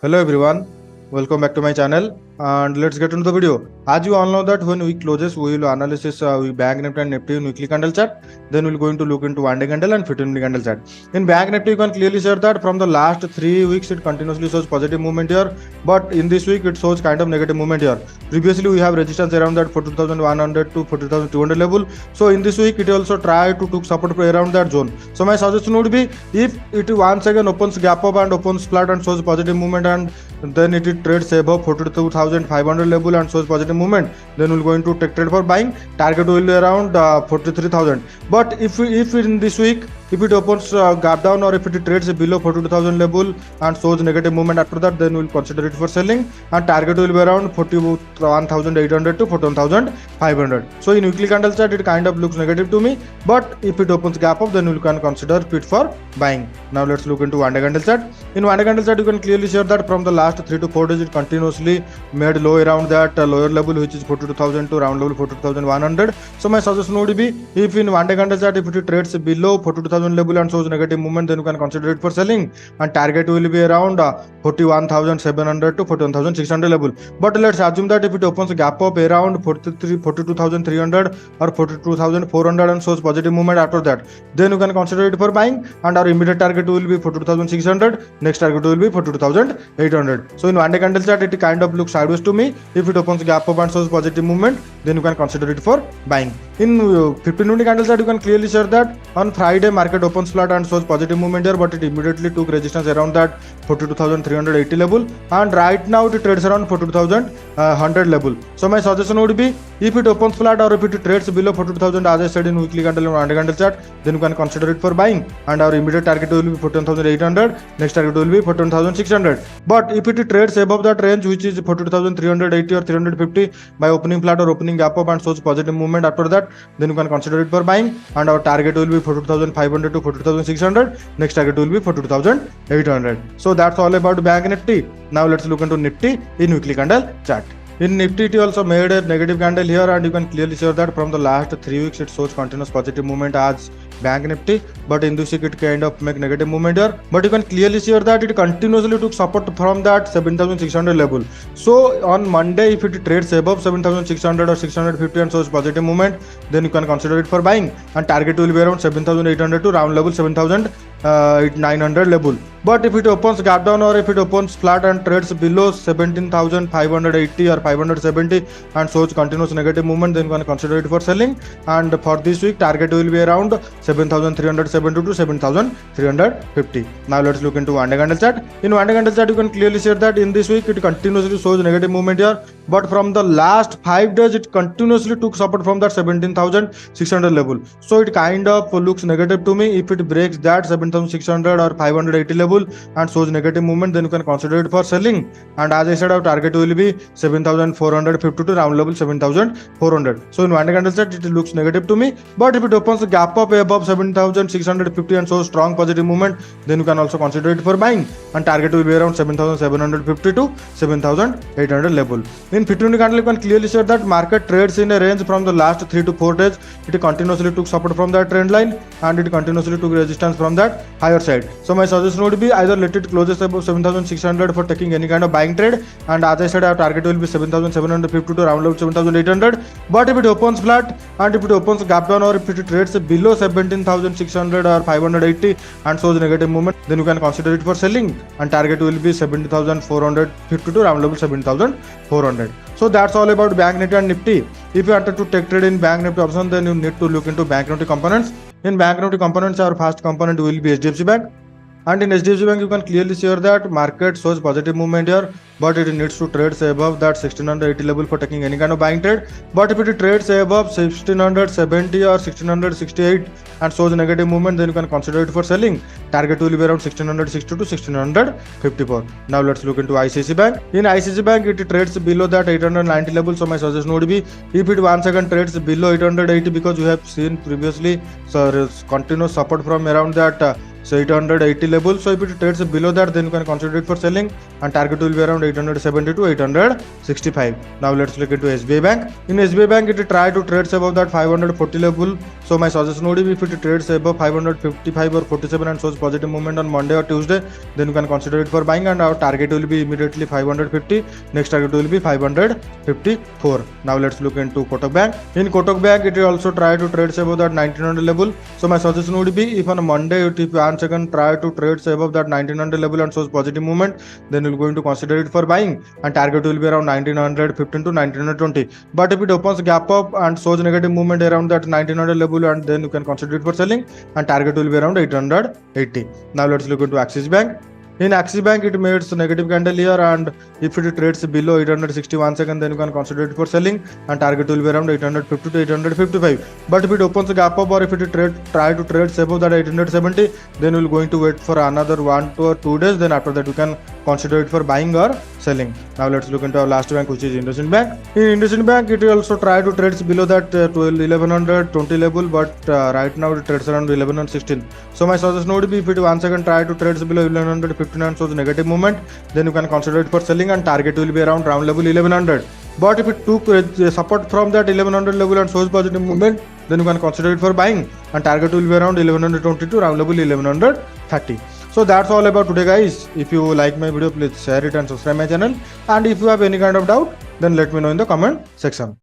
Hello everyone, welcome back to my channel and let's get into the video. As you all know that when week closes, we will analysis we bank Nifty and Nifty in weekly candle chart. Then we're going to look into one day candle and 15-minute candle chart. In bank Nifty, you can clearly see that from the last 3 weeks it continuously shows positive movement here, but in this week it shows kind of negative movement here. Previously we have resistance around that 42,100 to 42,200 level. So in this week it also try to took support around that zone. So my suggestion would be, if it once again opens gap up and opens flat and shows positive movement, and then it trades above 42,500 level and shows positive movement, then we'll going to take trade for buying. Target will be around 43,000. But if in this week if it opens gap down, or if it trades below 42,000 level and shows negative movement after that, then we'll consider it for selling, and target will be around 41,800 to 41,500. So in weekly candle chart it kind of looks negative to me, but if it opens gap up, then we can consider it for buying. Now let's look into one day candle chart. In one day candle chart you can clearly see that from the last 3 to 4 days it continuously made low around that lower level, which is 42,000 to round level 42,100. So my suggestion would be, if in one day candle chart if it trades below 42,000 level and shows negative movement, then you can consider it for selling, and target will be around 41,700 to 41,600 level. But let's assume that if it opens a gap up around 42,300 or 42,400 and shows positive movement after that, then you can consider it for buying, and our immediate target will be 42,600. Next target will be 42,800. So in one day candle chart it kind of looks sideways to me. If it opens gap up and shows positive movement, then you can consider it for buying. In 15-minute candle chart you can clearly see that on Friday market opens flat and shows positive movement here, but it immediately took resistance around that 42,380 level, and right now it trades around 42,100 level. So my suggestion would be, if it opens flat or if it trades below 42,000, as I said in weekly candle and one day candle chart, then you can consider it for buying, and our immediate target will be 14,800. Next target will be 14,600. But if it trades above that range, which is 42,380 or 350, by opening flat or opening gap up and shows positive movement after that, then you can consider it for buying, and our target will be 42,500 to 42,600. Next target will be 42,800. So that's all about bank Nifty. Now let's look into Nifty in weekly candle chart. In Nifty, it also made a negative candle here, and you can clearly see that from the last 3 weeks it shows continuous positive movement as bank Nifty, but in this week it kind of make negative movement here. But you can clearly see that it continuously took support from that 7,600 level. So on Monday, if it trades above 7,600 or 650 and shows positive movement, then you can consider it for buying, and target will be around 7,800 to round level 7,900 level. But if it opens gap down or if it opens flat and trades below 17,580 or 570 and shows continuous negative movement, then you can consider it for selling, and for this week target will be around 7,370 to 7,350. Now let's look into one day candle chart. In one day candle chart you can clearly see that in this week it continuously shows negative movement here, but from the last 5 days it continuously took support from that 17,600 level. So it kind of looks negative to me. If it breaks that 7,600 or 580 level and shows negative movement, then you can consider it for selling, and as I said, our target will be 7,450 to round level 7,400. So in one day candle chart it looks negative to me, but if it opens a gap up above 7,650 and shows strong positive movement, then you can also consider it for buying, and target will be around 7,750 to 7,800 level. In 15-minute candle you can clearly see that market trades in a range from the last 3 to 4 days. It continuously took support from that trend line, and it continuously took resistance from that higher side. So my suggestion would be, either let it closes above 7,600 for taking any kind of buying trade, and as I said, our target will be 7,750 to round level 7,800. But if it opens flat and if it opens gap down or if it trades below 17,600 or 580 and shows negative movement, then you can consider it for selling, and target will be 70,450 to round level 7,400. So that's all about bank Nifty and Nifty. If you wanted to take trade in bank Nifty option, then you need to look into bank Nifty components. In bank Nifty components, our first component will be HDFC Bank. And in HDFC Bank, you can clearly see that market shows positive movement here, but it needs to trade above that 1680 level for taking any kind of buying trade. But if it trades above 1670 or 1668 and shows negative movement, then you can consider it for selling. Target will be around 1660 to 1654. Now let's look into ICICI Bank. In ICICI Bank, it trades below that 890 level. So my suggestion would be, if it once again trades below 880, because you have seen previously continuous support from around that 880 level. So if it trades below that, then you can consider it for selling, and target will be around 870 to 865. Now let's look into SBI Bank. In SBI Bank, it try to trade above that 540 level. So my suggestion would be if it trades above 555 or 47 and shows positive movement on Monday or Tuesday, then you can consider it for buying, and our target will be immediately 550. Next target will be 554. Now let's look into Kotak Bank. In Kotak Bank, it also try to trade above that 1900 level. So my suggestion would be if on a Monday if once again try to trade above that 1900 level and shows positive movement, then you're going to consider it for buying, and target will be around 1915 to 1920. But if it opens gap up and shows negative movement around that 1900 level, and then you can consider it for selling, and target will be around 880. Now let's look into Axis Bank. In Axis Bank, it made a negative candle here, and if it trades below 860 once again, then you can consider it for selling, and target will be around 850 to 855. But if it opens a gap up, or if it try to trade above that 870, then we're going to wait for another 1 to 2 days. Then after that, you can consider it for buying or selling. Now let's look into our last bank, which is IndusInd Bank. In IndusInd Bank, it also try to trade below that 1120 level, but right now it trades around 1116. So my suggestion would be if it once again try to trade below 1115 and shows negative movement, then you can consider it for selling, and target will be around round level 1100. But if it took support from that 1100 level and shows positive movement, then you can consider it for buying, and target will be around 1120 to round level 1130. So that's all about today, guys. If you like my video, please share it and subscribe my channel, and if you have any kind of doubt, then let me know in the comment section.